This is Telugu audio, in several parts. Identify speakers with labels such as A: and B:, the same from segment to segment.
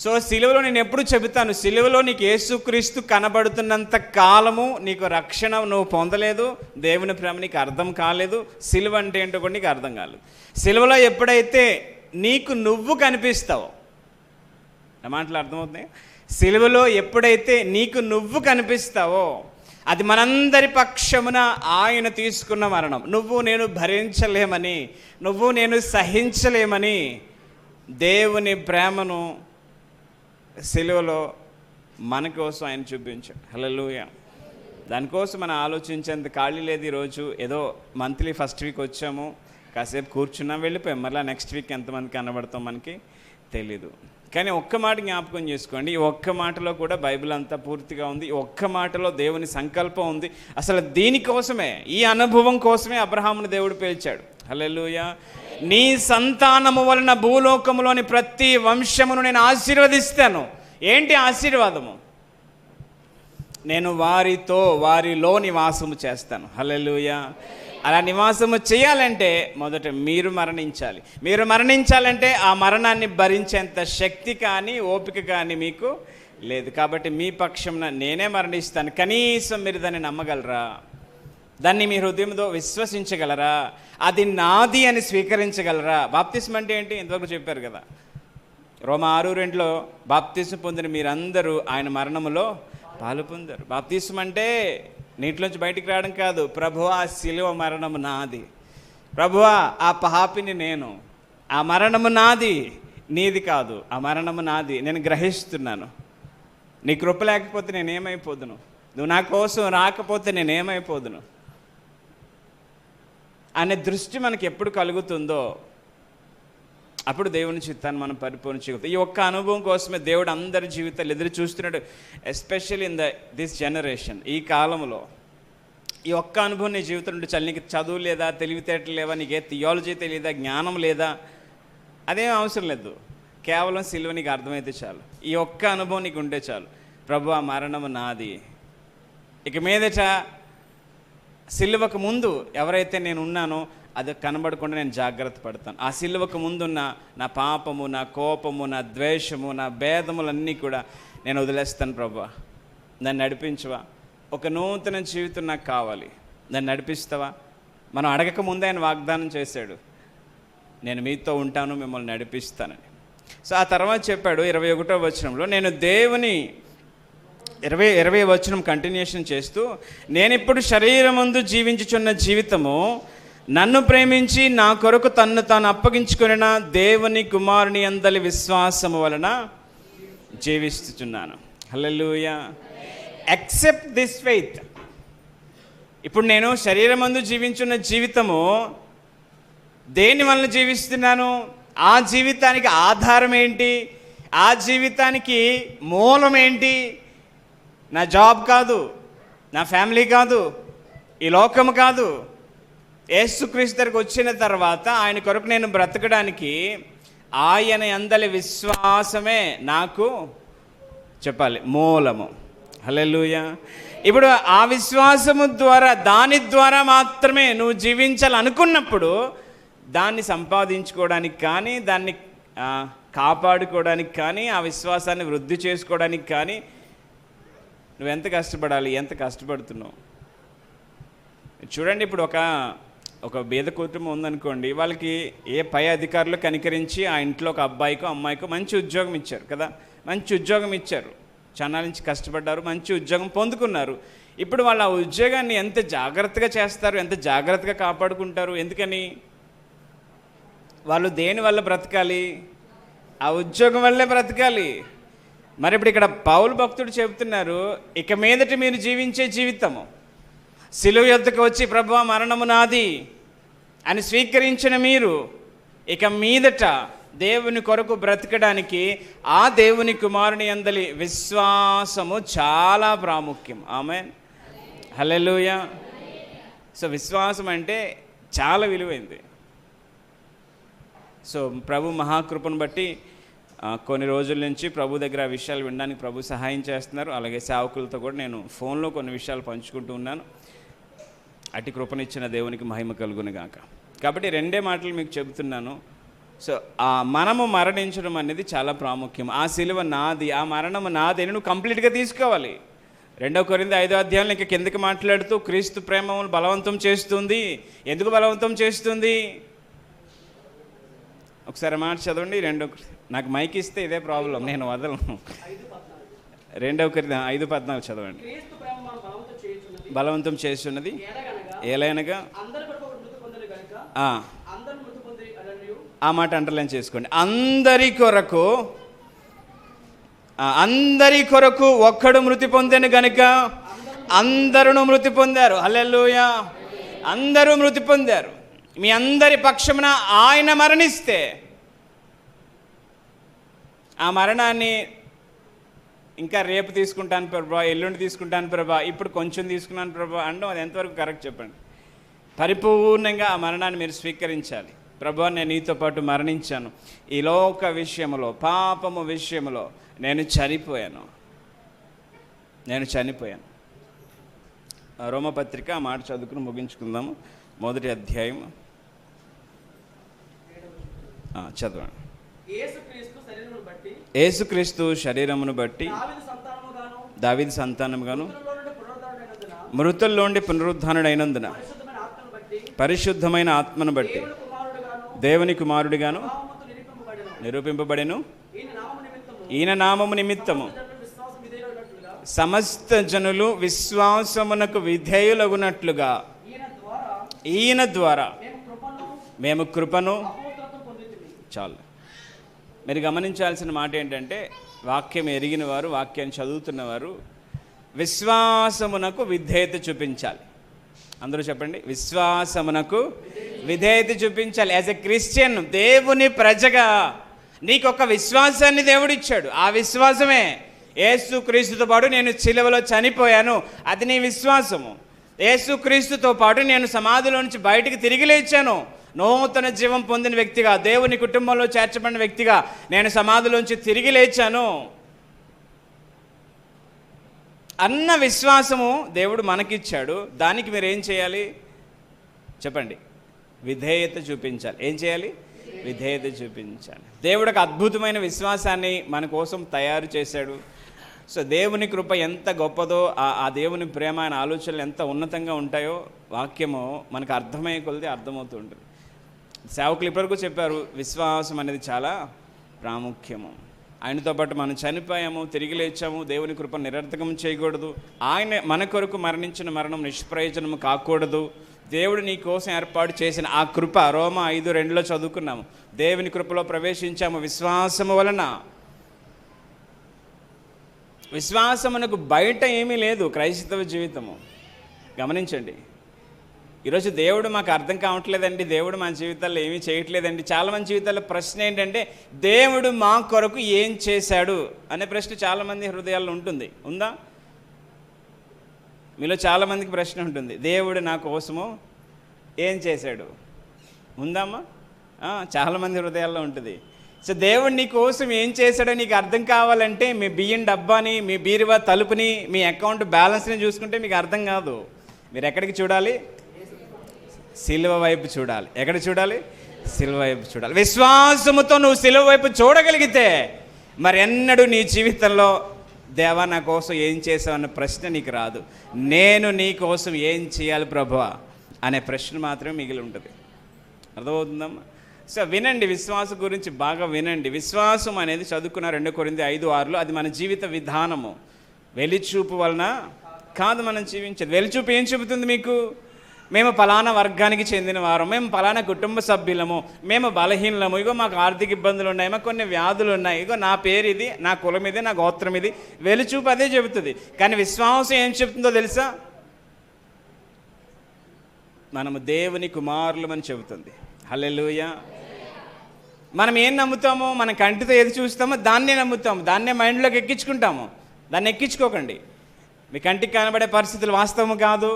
A: సో సిలువలో నేను ఎప్పుడు చెబుతాను, సిలువలో నీకు యేసుక్రీస్తు కనబడుతున్నంత కాలము నీకు రక్షణ నువ్వు పొందలేదు, దేవుని ప్రేమ నీకు అర్థం కాలేదు, సిలువ అంటే ఏంటో కూడా నీకు అర్థం కాలేదు. సిలువలో ఎప్పుడైతే నీకు నువ్వు కనిపిస్తావో, నా మాటలు అర్థమవుతున్నాయి, సిలువలో ఎప్పుడైతే నీకు నువ్వు కనిపిస్తావో అది మనందరి పక్షమున ఆయన తీసుకున్న మరణం. నువ్వు నేను భరించలేమని, నువ్వు నేను సహించలేమని దేవుని ప్రేమను సిలువలో మన కోసం ఆయన చూపించాడు. హల్లెలూయా. దానికోసం మనం ఆలోచించేంత ఖాళీ లేదు. ఈరోజు ఏదో మంత్లీ ఫస్ట్ వీక్ వచ్చాము, కాసేపు కూర్చున్నాం, వెళ్ళిపోయాం, మళ్ళీ నెక్స్ట్ వీక్ ఎంతమంది కనబడతాం మనకి తెలీదు. కానీ ఒక్క మాట జ్ఞాపకం చేసుకోండి, ఈ ఒక్క మాటలో కూడా బైబిల్ అంతా పూర్తిగా ఉంది. ఈ ఒక్క మాటలో దేవుని సంకల్పం ఉంది. అసలు దీనికోసమే, ఈ అనుభవం కోసమే అబ్రహామును దేవుడు పిలిచాడు. హల్లెలూయా. నీ సంతానము వలన భూలోకములోని ప్రతి వంశమును నేను ఆశీర్వదిస్తాను. ఏంటి ఆశీర్వాదము? నేను వారిలో నివాసము చేస్తాను. హల్లెలూయా. అలా నివాసము చేయాలంటే మొదట మీరు మరణించాలి. మీరు మరణించాలంటే ఆ మరణాన్ని భరించేంత శక్తి కానీ ఓపిక కానీ మీకు లేదు. కాబట్టి మీ పక్షంన నేనే మరణిస్తాను. కనీసం మీరు దాన్ని నమ్మగలరా? దాన్ని మీ హృదయంతో విశ్వసించగలరా? అది నాది అని స్వీకరించగలరా? బాప్తిస్మ అంటే ఏంటి? ఇంతవరకు చెప్పారు కదా. రోమా 6:2 బాప్తిస్మ పొందిన మీరందరూ ఆయన మరణములో పాలు పొందారు. బాప్తిస్మ అంటే నీటిలోంచి బయటికి రావడం కాదు. ప్రభువా, ఆ శిలువ మరణము నాది, ప్రభువా ఆ పాపిని నేను, ఆ మరణము నాది, నీది కాదు, ఆ మరణము నాది, నేను గ్రహిస్తున్నాను. నీ కృప లేకపోతే నేనేమైపోదును, నువ్వు నా కోసం రాకపోతే నేనేమైపోదును అనే దృష్టి మనకి ఎప్పుడు కలుగుతుందో అప్పుడు దేవుని చిత్తాన్ని మనం పరిపూర్ణ చేయగలుగుతాం. ఈ ఒక్క అనుభవం కోసమే దేవుడు అందరి జీవితాలు ఎదురు చూస్తున్నాడు. ఎస్పెషల్లీ ఇన్ దిస్ జనరేషన్, ఈ కాలంలో ఈ ఒక్క అనుభవం నీ జీవితం నుండి చాలు. నీకు చదువు లేదా, తెలివితేటలు లేవా, నీకే థియాలజీ తెలియదా, జ్ఞానం లేదా, అదేం అవసరం లేదు. కేవలం సిలువ నీకు అర్థమైతే చాలు. ఈ ఒక్క అనుభవం నీకు ఉంటే చాలు. ప్రభు, ఆ మరణము నాది. ఇక మీదట సిలువకు ముందు ఎవరైతే నేను ఉన్నానో అది కనబడకుండా నేను జాగ్రత్త పడతాను. ఆ సిలువకు ముందున్న నా పాపము, నా కోపము, నా ద్వేషము, నా భేదములన్నీ కూడా నేను వదిలేస్తాను. ప్రభు, నన్ను నడిపించవా? ఒక నూతన జీవితం నాకు కావాలి, నన్ను నడిపిస్తావా? మనం అడగక ముందే ఆయన వాగ్దానం చేశాడు, నేను మీతో ఉంటాను, మిమ్మల్ని నడిపిస్తానని. సో ఆ తర్వాత చెప్పాడు 21వ వచనంలో, నేను దేవుని 20వ వచనం కంటిన్యూషన్ చేస్తూ, నేను ఇప్పుడు శరీరమందు జీవించుచున్న జీవితము నన్ను ప్రేమించి నా కొరకు తన్ను తాను అప్పగించుకొనిన దేవుని కుమారుని అందలి విశ్వాసము వలన జీవిస్తున్నాను. హల్లెలూయా. Accept this faith. ఇప్పుడు నేను శరీరమందు జీవించున్న జీవితము దేని వలన జీవిస్తున్నాను? ఆ జీవితానికి ఆధారం ఏంటి? ఆ జీవితానికి మూలం ఏంటి? నా జాబ్ కాదు, నా ఫ్యామిలీ కాదు, ఈ లోకము కాదు. యేసుక్రీస్తు దగ్గరికి వచ్చిన తర్వాత ఆయన కొరకు నేను బ్రతకడానికి ఆయన యందలి విశ్వాసమే నాకు చెప్పాలి మూలము. హల్లెలూయా. ఇప్పుడు ఆ విశ్వాసము ద్వారా, దాని ద్వారా మాత్రమే నువ్వు జీవించాలనుకున్నప్పుడు దాన్ని సంపాదించుకోవడానికి కానీ, దాన్ని కాపాడుకోవడానికి కానీ, ఆ విశ్వాసాన్ని వృద్ధి చేసుకోవడానికి కానీ నువ్వెంత కష్టపడాలి? ఎంత కష్టపడుతున్నావు చూడండి. ఇప్పుడు ఒక బీద కుటుంబం ఉందనుకోండి, వాళ్ళకి ఏ పై అధికారులు కనికరించి ఆ ఇంట్లో ఒక అబ్బాయికో అమ్మాయికో మంచి ఉద్యోగం ఇచ్చారు కదా, మంచి ఉద్యోగం ఇచ్చారు, చాలా నుంచి కష్టపడ్డారు, మంచి ఉద్యోగం పొందుకున్నారు. ఇప్పుడు వాళ్ళు ఆ ఉద్యోగాన్ని ఎంత జాగ్రత్తగా చేస్తారు, ఎంత జాగ్రత్తగా కాపాడుకుంటారు. ఎందుకని? వాళ్ళు దేని వల్ల బ్రతకాలి? ఆ ఉద్యోగం వల్లే బ్రతకాలి. మరి ఇప్పుడు ఇక్కడ పౌలు భక్తుడు చెబుతున్నారు, ఇక మీదట మీరు జీవించే జీవితము సిలువ యొద్దకు వచ్చి ప్రభువా మరణము నాది అని స్వీకరించిన మీరు ఇక మీదట దేవుని కొరకు బ్రతకడానికి ఆ దేవుని కుమారుని యందలి విశ్వాసము చాలా ప్రాముఖ్యం. ఆమేన్. హల్లెలూయా. సో విశ్వాసం అంటే చాలా విలువైంది. సో ప్రభు మహాకృపను బట్టి కొన్ని రోజుల నుంచి ప్రభు దగ్గర ఆ విషయాలు వినడానికి ప్రభు సహాయం చేస్తున్నారు. అలాగే సేవకులతో కూడా నేను ఫోన్లో కొన్ని విషయాలు పంచుకుంటూ ఉన్నాను. అటు కృపనిచ్చిన దేవునికి మహిమ కలుగును గాక. కాబట్టి రెండే మాటలు మీకు చెబుతున్నాను. సో ఆ మనము మరణించడం అనేది చాలా ప్రాముఖ్యం. ఆ సిలువ నాది, ఆ మరణం నాది అని నువ్వు కంప్లీట్గా తీసుకోవాలి. 2 కొరింథీ 5వ అధ్యాయంలో ఇంకా కిందకి మాట్లాడుతూ క్రీస్తు ప్రేమను బలవంతం చేస్తుంది. ఎందుకు బలవంతం చేస్తుంది? ఒకసారి మాట చదవండి. నాకు మైక్ ఇస్తే ఇదే ప్రాబ్లం, నేను వదలను. 2 కొరింథీ 5:14 చదవండి. బలవంతం చేస్తున్నది ఏలైనగా ఆ మాట అండర్లైన్ చేసుకోండి. అందరి కొరకు ఒక్కడు మృతి పొందెను గనుక అందరూ మృతి పొందారు. హల్లెలూయా! అందరూ మృతి పొందారు. మీ అందరి పక్షమున ఆయన మరణిస్తే ఆ మరణాన్ని ఇంకా రేపు తీసుకుంటాను ప్రభా, ఎల్లుండి తీసుకుంటాను ప్రభా, ఇప్పుడు కొంచెం తీసుకున్నాను ప్రభా అంటే అది ఎంతవరకు కరెక్ట్ చెప్పండి? పరిపూర్ణంగా ఆ మరణాన్ని మీరు స్వీకరించాలి. ప్రభా, నేను నీతో పాటు మరణించాను, ఈ లోక విషయంలో, పాపము విషయంలో నేను చనిపోయాను. రోమపత్రిక ఆ మాట చదువుకుని ముగించుకుందాము. 1వ అధ్యాయం చదవండి. యేసుక్రీస్తు శరీరమును బట్టి దావీదు సంతానముగాను మృతుల్లోండి పునరుద్ధానుడైనందున పరిశుద్ధమైన ఆత్మను బట్టి దేవుని కుమారుడిగాను నిరూపింపబడెను. ఈయన నామము నిమిత్తము సమస్త జనులు విశ్వాసమునకు విధేయులగునట్లుగా ఈయన ద్వారా మేము కృపను. చాలు. మీరు గమనించాల్సిన మాట ఏంటంటే, వాక్యం ఎరిగిన వారు, వాక్యాన్ని చదువుతున్నవారు విశ్వాసమునకు విధేయత చూపించాలి. అందరూ చెప్పండి, విశ్వాసమునకు విధేయత చూపించాలి. యాజ్ ఎ క్రిస్టియన్, దేవుని ప్రజగా నీకు ఒక విశ్వాసాన్ని దేవుడిచ్చాడు. ఆ విశ్వాసమే యేసుక్రీస్తుతో పాటు నేను సిలువలో చనిపోయాను, అది నీ విశ్వాసము. యేసుక్రీస్తుతో పాటు నేను సమాధిలో నుంచి బయటికి తిరిగి లేచాను, నూతన జీవం పొందిన వ్యక్తిగా, దేవుని కుటుంబంలో చేర్చబడిన వ్యక్తిగా నేను సమాధిలోంచి తిరిగి లేచాను అన్న విశ్వాసము దేవుడు మనకిచ్చాడు. దానికి మీరు ఏం చేయాలి చెప్పండి? విధేయత చూపించాలి. ఏం చేయాలి? విధేయత చూపించాలి. దేవుడు ఒక అద్భుతమైన విశ్వాసాన్ని మన కోసం తయారు చేశాడు. సో దేవుని కృప ఎంత గొప్పదో, ఆ దేవుని ప్రేమ, ఆయన ఆలోచనలు ఎంత ఉన్నతంగా ఉంటాయో వాక్యము మనకు అర్థమయ్యే కొలది అర్థమవుతూ ఉంటుంది. సేవకులు ఇప్పటివరకు చెప్పారు, విశ్వాసం అనేది చాలా ప్రాముఖ్యము. ఆయనతో పాటు మనం చనిపోయాము, తిరిగి లేచాము. దేవుని కృప నిరర్థకం చేయకూడదు. ఆయన మన కొరకు మరణించిన మరణం నిష్ప్రయోజనము కాకూడదు. దేవుడు నీ కోసం ఏర్పాటు చేసిన ఆ కృప, రోమా 5:2 చదువుకున్నాము. దేవుని కృపలో ప్రవేశించాము విశ్వాసము వలన. విశ్వాసమునకు బయట ఏమీ లేదు క్రైస్తవ జీవితము. గమనించండి, ఈరోజు దేవుడు మాకు అర్థం కావట్లేదండి, దేవుడు మా జీవితాల్లో ఏమీ చేయట్లేదండి. చాలామంది జీవితాల్లో ప్రశ్న ఏంటంటే, దేవుడు మా కొరకు ఏం చేశాడు అనే ప్రశ్న చాలామంది హృదయాల్లో ఉంటుంది. ఉందా? మీలో చాలామందికి ప్రశ్న ఉంటుంది, దేవుడు నా కోసము ఏం చేశాడు? ఉందమ్మా? చాలామంది హృదయాల్లో ఉంటుంది. సో దేవుడు నీ కోసం ఏం చేశాడో నీకు అర్థం కావాలంటే మీ బియ్యం డబ్బాని, మీ బీరువా తలుపుని, మీ అకౌంట్ బ్యాలెన్స్ని చూసుకుంటే మీకు అర్థం కాదు. మీరు ఎక్కడికి చూడాలి? సిలువ వైపు చూడాలి. ఎక్కడ చూడాలి? సిలువ వైపు చూడాలి. విశ్వాసముతో నువ్వు సిలువ వైపు చూడగలిగితే మరి ఎన్నడూ నీ జీవితంలో దేవా నా కోసం ఏం చేసావు అన్న ప్రశ్న నీకు రాదు. నేను నీ కోసం ఏం చేయాలి ప్రభువా అనే ప్రశ్న మాత్రమే మిగిలి ఉంటుంది. అర్థమవుతుందమ్మా? సో వినండి, విశ్వాసం గురించి బాగా వినండి. విశ్వాసం అనేది చదువుకున్న 2 కొరింథీ 5:6 అది మన జీవిత విధానము. వెలిచూపు వలన కాదు మనం జీవించేది. వెలిచూపు ఏం చూపుతుంది మీకు? మేము పలానా వర్గానికి చెందిన వారం, మేము పలానా కుటుంబ సభ్యులము, మేము బలహీనము, ఇగో మాకు ఆర్థిక ఇబ్బందులు ఉన్నాయి, మాకు కొన్ని వ్యాధులు ఉన్నాయి, ఇగో నా పేరు ఇది, నా కులం ఇది, నా గోత్రం ఇది. వెలిచూపు అదే చెబుతుంది. కానీ విశ్వాసం ఏం చెప్తుందో తెలుసా? మనము దేవుని కుమారులమని చెబుతుంది. హల్లెలూయా. మనం ఏం నమ్ముతామో, మన కంటితో ఏది చూస్తామో దాన్నే నమ్ముతాము, దాన్నే మైండ్లోకి ఎక్కించుకుంటాము. దాన్ని ఎక్కించుకోకండి. మీ కంటికి కనబడే పరిస్థితులు వాస్తవం కాదు,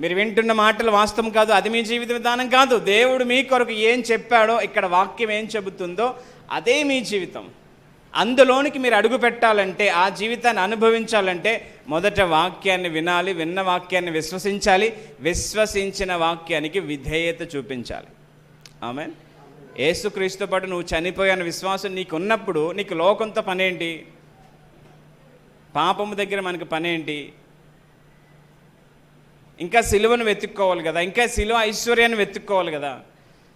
A: మీరు వింటున్న మాటలు వాస్తవం కాదు, అది మీ జీవిత విధానం కాదు. దేవుడు మీ కొరకు ఏం చెప్పాడో, ఇక్కడ వాక్యం ఏం చెబుతుందో అదే మీ జీవితం. అందులోనికి మీరు అడుగు పెట్టాలంటే, ఆ జీవితాన్ని అనుభవించాలంటే మొదట వాక్యాన్ని వినాలి, విన్న వాక్యాన్ని విశ్వసించాలి, విశ్వసించిన వాక్యానికి విధేయత చూపించాలి. ఆమేన్. యేసుక్రీస్తుతో పాటు నువ్వు చనిపోయాన విశ్వాసం నీకు ఉన్నప్పుడు నీకు లోకంతో పనేంటి? పాపము దగ్గర మనకు పనేంటి? ఇంకా సిలువను వెతుక్కోవాలి కదా, ఇంకా సిలువ ఐశ్వర్యాన్ని వెతుక్కోవాలి కదా.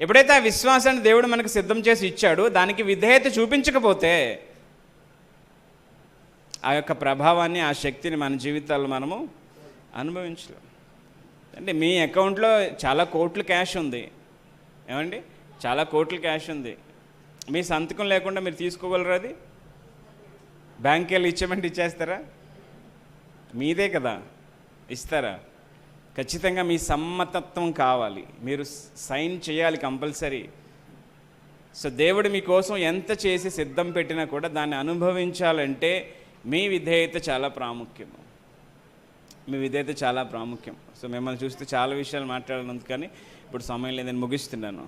A: ఎప్పుడైతే ఆ విశ్వాసాన్ని దేవుడు మనకు సిద్ధం చేసి ఇచ్చాడో దానికి విధేయత చూపించకపోతే ఆ యొక్క ప్రభావాన్ని, ఆ శక్తిని మన జీవితాల్లో మనము అనుభవించలేం. అంటే మీ అకౌంట్లో చాలా కోట్లు క్యాష్ ఉంది, ఏమండి, చాలా కోట్లు క్యాష్ ఉంది. మీ సంతకం లేకుండా మీరు తీసుకోగలరా? అది బ్యాంక్కి వెళ్ళి ఇచ్చేమంటే ఇచ్చేస్తారా? మీదే కదా, ఇస్తారా? ఖచ్చితంగా మీ సమ్మతత్వం కావాలి, మీరు సైన్ చేయాలి కంపల్సరీ. సో దేవుడు మీకోసం ఎంత చేసి సిద్ధం పెట్టినా కూడా దాన్ని అనుభవించాలంటే మీ విధేయత చాలా ప్రాముఖ్యం. మీ విధేయత చాలా ప్రాముఖ్యం. సో మిమ్మల్ని చూస్తే చాలా విషయాలు మాట్లాడను, కానీ ఇప్పుడు సమయం లేదని ముగిస్తున్నాను.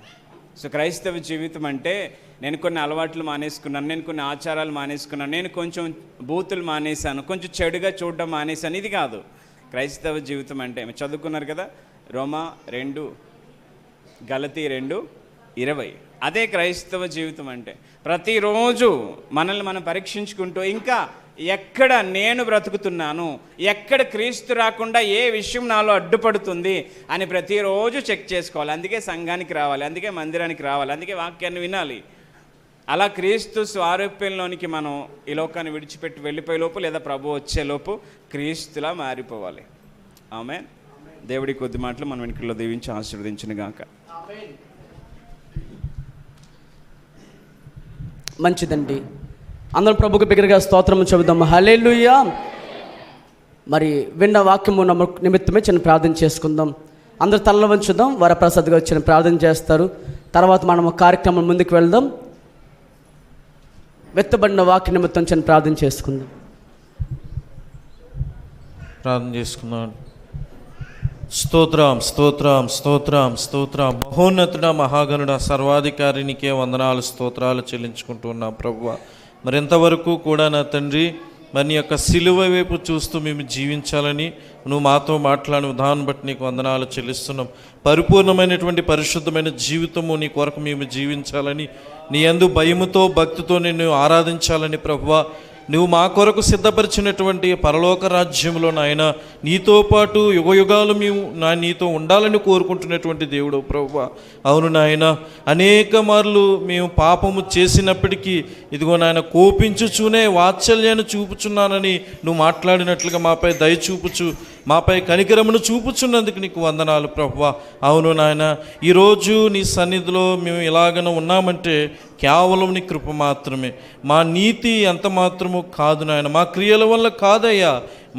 A: సో క్రైస్తవ జీవితం అంటే నేను కొన్ని అలవాట్లు మానేసుకున్నాను, నేను కొన్ని ఆచారాలు మానేసుకున్నాను, నేను కొంచెం బూతులు మానేశాను, కొంచెం చెడుగా చూడడం మానేశాను, ఇది కాదు క్రైస్తవ జీవితం అంటే. మీరు చదువుకున్నారు కదా, రోమా 2, గలతీ 2:20. అదే క్రైస్తవ జీవితం అంటే. ప్రతిరోజు మనల్ని మనం పరీక్షించుకుంటూ ఇంకా ఎక్కడ నేను బ్రతుకుతున్నాను, ఎక్కడ క్రీస్తు రాకుండా ఏ విషయం నాలో అడ్డుపడుతుంది అని ప్రతిరోజు చెక్ చేసుకోవాలి. అందుకే సంఘానికి రావాలి, అందుకే మందిరానికి రావాలి, అందుకే వాక్యాన్ని వినాలి. అలా క్రీస్తు స్వారూప్యంలోనికి మనం ఈ లోకాన్ని విడిచిపెట్టి వెళ్ళిపోయేలోపు లేదా ప్రభు వచ్చేలోపు క్రీస్తులా మారిపోవాలి. ఆమేన్. దేవుడి కొద్ది మాటలు మనం వెనుకల్లో దీవించి ఆశీర్వదించును గాక.
B: మంచిదండి, అందరం ప్రభుకు బిగ్గరగా స్తోత్రము చెబుదాము. హల్లెలూయా. మరి విన్న వాక్యము నిమిత్తమే చిన్న ప్రార్థన చేసుకుందాం. అందరూ తలలో వంచుదాం. వరప్రసాద్ గారు చిన్న ప్రార్థన చేస్తారు. తర్వాత మనం కార్యక్రమం ముందుకు వెళ్దాం. వెత్తబడిన వాక్య నిమిత్తం చిన్న ప్రార్థన చేసుకుందాం.
C: ప్రార్థన చేసుకుందాం. స్తోత్రం స్తోత్రం స్తోత్రం స్తోత్రం. మహోన్నతుడ, మహాగణుడ, సర్వాధికారినికే వందనాలు, స్తోత్రాలు చెల్లించుకుంటున్నాం ప్రభువా. మరి ఎంతవరకు కూడా నా తండ్రి మరి నీ యొక్క సిలువ వైపు చూస్తూ మేము జీవించాలని నువ్వు మాతో మాట్లాడిన విధానం బట్టి నీకు వందనాలు చెల్లిస్తున్నాం. పరిపూర్ణమైనటువంటి పరిశుద్ధమైన జీవితము నీ కొరకు మేము జీవించాలని, నీ యందు భయముతో భక్తితో నిన్ను ఆరాధించాలని ప్రభువా, నువ్వు మా కొరకు సిద్ధపరిచినటువంటి పరలోక రాజ్యంలో నాయన నీతో పాటు యుగయుగాలు మేము నీతో ఉండాలని కోరుకుంటున్నటువంటి దేవుడు ప్రభువా. అవును నాయన, అనేక మార్లు మేము పాపము చేసినప్పటికీ ఇదిగో నాయన కోపించుచూనే వాత్సల్యాన్ని చూపుచున్నానని నువ్వు మాట్లాడినట్లుగా మాపై దయ చూపుచు, మాపై కనికరమును చూపుచున్నందుకు నీకు వందనాలు ప్రభువా. అవును నాయన, ఈరోజు నీ సన్నిధిలో మేము ఇలాగన ఉన్నామంటే కేవలం నీ కృప మాత్రమే. మా నీతి ఎంత మాత్రము కాదు నాయన, మా క్రియల వల్ల కాదయ్యా.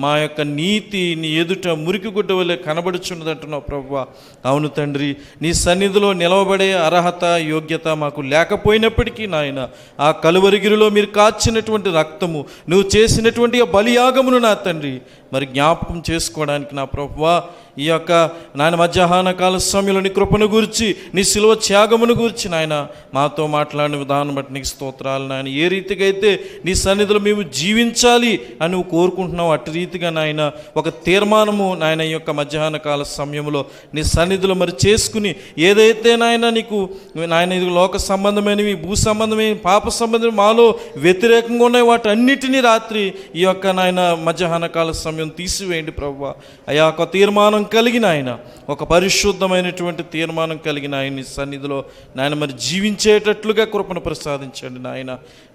C: మా యొక్క నీతి నీ ఎదుట మురికి గుడ్డ వల్లే కనబడుచున్నదంటున్నావు ప్రభువా. అవును తండ్రి, నీ సన్నిధిలో నిలవబడే అర్హత యోగ్యత మాకు లేకపోయినప్పటికీ నాయన, ఆ కలువరిగిరిలో మీరు కాచినటువంటి రక్తము, నువ్వు చేసినటువంటి బలియాగమును నా తండ్రి మరి జ్ఞాపకం చేసుకోవడానికి నా ప్రభువా, ఈ యొక్క నాయన మధ్యాహ్న కాల సమయంలో నీ కృపను గురించి, నీ శిలువ త్యాగమును గురించి నాయన మాతో మాట్లాడిన విధానం బట్టి నీకు స్తోత్రాలు నాయన. ఏ రీతిగా అయితే నీ సన్నిధిలో మేము జీవించాలి అని నువ్వు కోరుకుంటున్నావు, అటు రీతిగా నాయన ఒక తీర్మానము నాయన ఈ యొక్క మధ్యాహ్న కాల సమయంలో నీ సన్నిధిలో మరి చేసుకుని, ఏదైతే నాయన నీకు నాయన ఇది లోక సంబంధమైనవి, భూ సంబంధమైన, పాప సంబంధమైన మాలో వ్యతిరేకంగా ఉన్నాయి, వాటన్నిటినీ రాత్రి ఈ యొక్క నాయన మధ్యాహ్న కాల సమయం తీసివేయండి ప్రభువా. అయా ఒక తీర్మానం కలిగిన ఆయన, ఒక పరిశుద్ధమైనటువంటి తీర్మానం కలిగిన ఆయన నీ సన్నిధిలో నాయన మరి జీవించేటట్లుగా కృపను ప్రసాదించండి నాయన.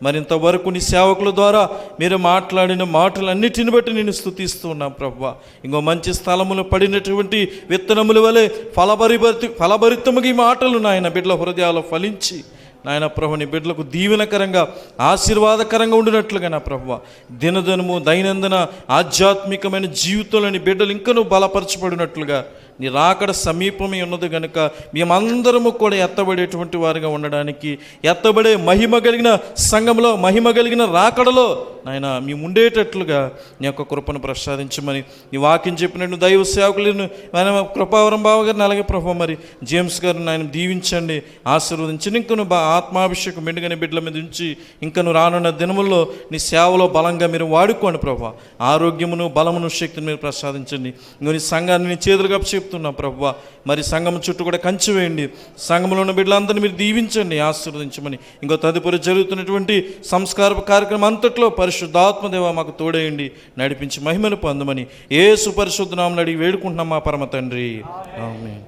C: మరింతవరకు నీ సేవకుల ద్వారా మీరు మాట్లాడిన మాటలన్నిటిని బట్టి నేను స్తుతిస్తూ ఉన్నాం ప్రభువా. ఇంకో మంచి స్థలములు పడినటువంటి విత్తనముల వలె ఫలభరితముగా ఈ మాటలు నాయన బిడ్డల హృదయాల్లో ఫలించి నాయన ప్రభు నీ బిడ్డలకు దీవెనకరంగా ఆశీర్వాదకరంగా ఉండినట్లుగా నా ప్రభువ, దినదినము దైనందిన ఆధ్యాత్మికమైన జీవితంలోని బిడ్డలు ఇంకనూ బలపరచబడినట్లుగా నీ రాకడ సమీపమే ఉన్నది కనుక మేమందరము కూడా ఎత్తబడేటువంటి వారిగా ఉండడానికి, ఎత్తబడే మహిమ కలిగిన సంఘంలో, మహిమ కలిగిన రాకడలో నాయన మేము ఉండేటట్లుగా నీ యొక్క కృపను ప్రసాదించమని నీ వాక్యం చెప్పినట్టు దైవ సేవకులను ఆయన కృపావరం బావ గారిని, అలాగే ప్రభు మరి జేమ్స్ గారిని ఆయన దీవించండి, ఆశీర్వదించండి. ఇంకను ఆత్మాభిషేకం మెండుగని బిడ్డల మీద ఉంచి ఇంకను రానున్న దినముల్లో నీ సేవలో బలంగా మీరు వాడుకోండి ప్రభు. ఆరోగ్యమును, బలమును, శక్తిని మీరు ప్రసాదించండి. ఇంకో నీ సంఘాన్ని నీ చేతులుగా చెప్తున్నాం ప్రభువా. మరి సంఘం చుట్టూ కూడా కంచి వేయండి, సంఘంలో ఉన్న బిడ్డలందరినీ మీరు దీవించండి, ఆశీర్వదించమని. ఇంకో తదుపరి జరుగుతున్నటువంటి సంస్కార కార్యక్రమం అంతట్లో పరిశుద్ధాత్మదేవ మాకు తోడేయండి, నడిపించి మహిమను పొందమని యేసు పరిశుద్ధ నామమున అడిగి వేడుకుంటున్నాం మా పరమ తండ్రి, ఆమేన్.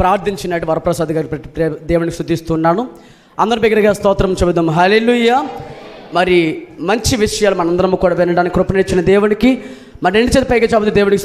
B: ప్రార్థించినట్టు వరప్రసాద్ గారి దేవునికి స్తుతిస్తున్నాను. అందరి బిగ్గరగా స్తోత్రం చెబుదాం. హల్లెలూయా. మరి మంచి విషయాలు మనందరం కూడా వినడానికి కృపనిచ్చిన దేవునికి మరి 2 చేతుల పైగా చెబుతూ దేవునికి